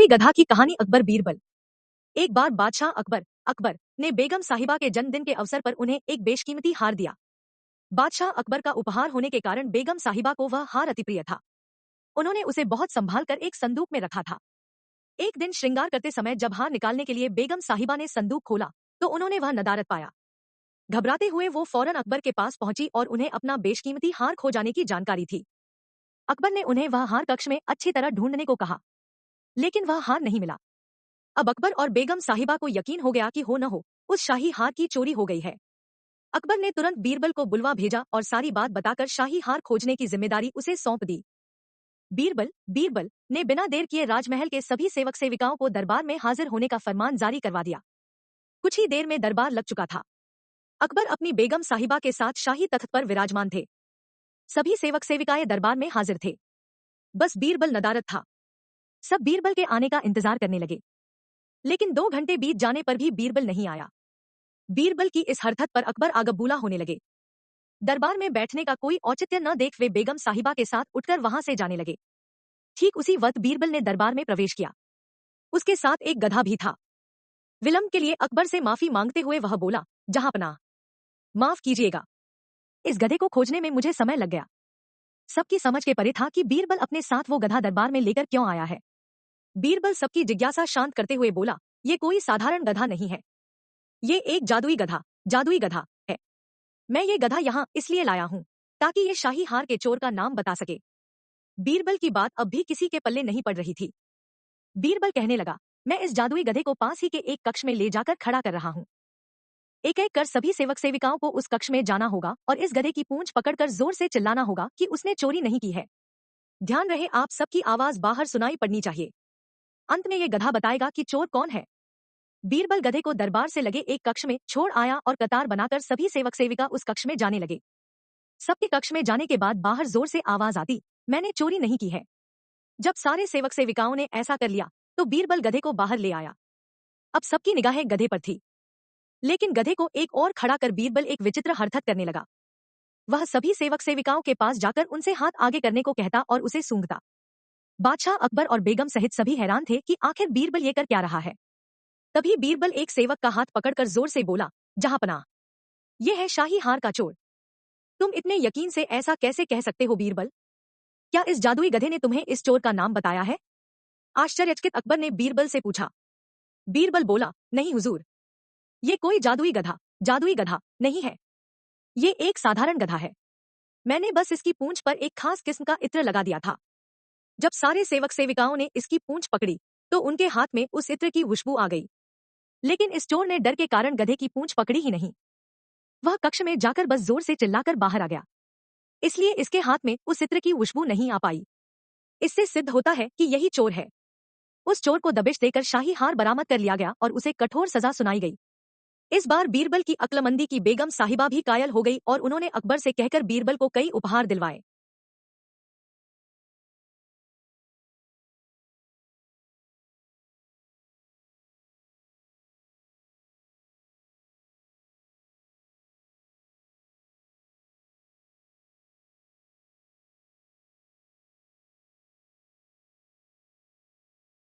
जादुई गधा की कहानी। अकबर बीरबल। एक बार बादशाह अकबर अकबर ने बेगम साहिबा के जन्मदिन के अवसर पर उन्हें एक बेशकीमती हार दिया। बादशाह अकबर का उपहार होने के कारण बेगम साहिबा को वह हार अति प्रिय था। उन्होंने उसे बहुत संभाल कर एक संदूक में रखा था। एक दिन श्रृंगार करते समय जब हार निकालने के लिए बेगम साहिबा ने संदूक खोला तो उन्होंने वह नदारद पाया। घबराते हुए वो फौरन अकबर के पास पहुंची और उन्हें अपना बेशकीमती हार खो जाने की जानकारी थी। अकबर ने उन्हें वह हार कक्ष में अच्छी तरह ढूंढने को कहा, लेकिन वह हार नहीं मिला। अब अकबर और बेगम साहिबा को यकीन हो गया कि हो न हो उस शाही हार की चोरी हो गई है। अकबर ने तुरंत बीरबल को बुलवा भेजा और सारी बात बताकर शाही हार खोजने की जिम्मेदारी उसे सौंप दी। बीरबल बीरबल ने बिना देर किए राजमहल के सभी सेवक सेविकाओं को दरबार में हाजिर होने का फरमान जारी करवा दिया। कुछ ही देर में दरबार लग चुका था। अकबर अपनी बेगम साहिबा के साथ शाही तख्त पर विराजमान थे। सभी सेवक सेविकाएं दरबार में हाजिर थे। बस बीरबल नदारद था। सब बीरबल के आने का इंतजार करने लगे, लेकिन 2 घंटे बीत जाने पर भी बीरबल नहीं आया। बीरबल की इस हरकत पर अकबर आगबूला होने लगे। दरबार में बैठने का कोई औचित्य न देख वे बेगम साहिबा के साथ उठकर वहां से जाने लगे। ठीक उसी वक्त बीरबल ने दरबार में प्रवेश किया। उसके साथ एक गधा भी था। विलंब के लिए अकबर से माफी मांगते हुए वह बोला, जहांपनाह, माफ कीजिएगा, इस गधे को खोजने में मुझे समय लग गया। सबकी समझ के परे था कि बीरबल अपने साथ वो गधा दरबार में लेकर क्यों आया है। बीरबल सबकी जिज्ञासा शांत करते हुए बोला, ये कोई साधारण गधा नहीं है, ये एक जादुई गधा है। मैं ये गधा यहाँ इसलिए लाया हूँ ताकि ये शाही हार के चोर का नाम बता सके। बीरबल की बात अब भी किसी के पल्ले नहीं पड़ रही थी। बीरबल कहने लगा, मैं इस जादुई गधे को पास ही के एक कक्ष में ले जाकर खड़ा कर रहा हूँ। एक एक कर सभी सेवक सेविकाओं को उस कक्ष में जाना होगा और इस गधे की पूंछ पकड़कर जोर से चिल्लाना होगा कि उसने चोरी नहीं की है। ध्यान रहे, आप सबकी आवाज बाहर सुनाई पड़नी चाहिए। अंत में ये गधा बताएगा कि चोर कौन है। बीरबल गधे को दरबार से लगे एक कक्ष में छोड़ आया और कतार बनाकर सभी सेवक सेविका उस कक्ष में जाने लगे। सबके कक्ष में जाने के बाद बाहर जोर से आवाज आती, मैंने चोरी नहीं की है। जब सारे सेवक सेविकाओं ने ऐसा कर लिया तो बीरबल गधे को बाहर ले आया। अब सबकी निगाहें गधे पर थी, लेकिन गधे को एक और खड़ा कर बीरबल एक विचित्र हरकत करने लगा। वह सभी सेवक सेविकाओं के पास जाकर उनसे हाथ आगे करने को कहता और उसे सूंघता। बादशाह अकबर और बेगम सहित सभी हैरान थे कि आखिर बीरबल ये कर क्या रहा है। तभी बीरबल एक सेवक का हाथ पकड़कर जोर से बोला, जहांपनाह, ये है शाही हार का चोर। तुम इतने यकीन से ऐसा कैसे कह सकते हो बीरबल? क्या इस जादुई गधे ने तुम्हें इस चोर का नाम बताया है? आश्चर्यचकित अकबर ने बीरबल से पूछा। बीरबल बोला, नहीं हुजूर, ये कोई जादुई गधा नहीं है। ये एक साधारण गधा है। मैंने बस इसकी पूंछ पर एक खास किस्म का इत्र लगा दिया था। जब सारे सेवक सेविकाओं ने इसकी पूंछ पकड़ी तो उनके हाथ में उस इत्र की खुशबू आ गई, लेकिन इस चोर ने डर के कारण गधे की पूंछ पकड़ी ही नहीं। वह कक्ष में जाकर बस जोर से चिल्लाकर बाहर आ गया, इसलिए इसके हाथ में उस इत्र की खुशबू नहीं आ पाई। इससे सिद्ध होता है कि यही चोर है। उस चोर को दबिश देकर शाही हार बरामद कर लिया गया और उसे कठोर सजा सुनाई गई। इस बार बीरबल की अक्लमंदी की बेगम साहिबा भी कायल हो गई और उन्होंने अकबर से कहकर बीरबल को कई उपहार दिलवाए।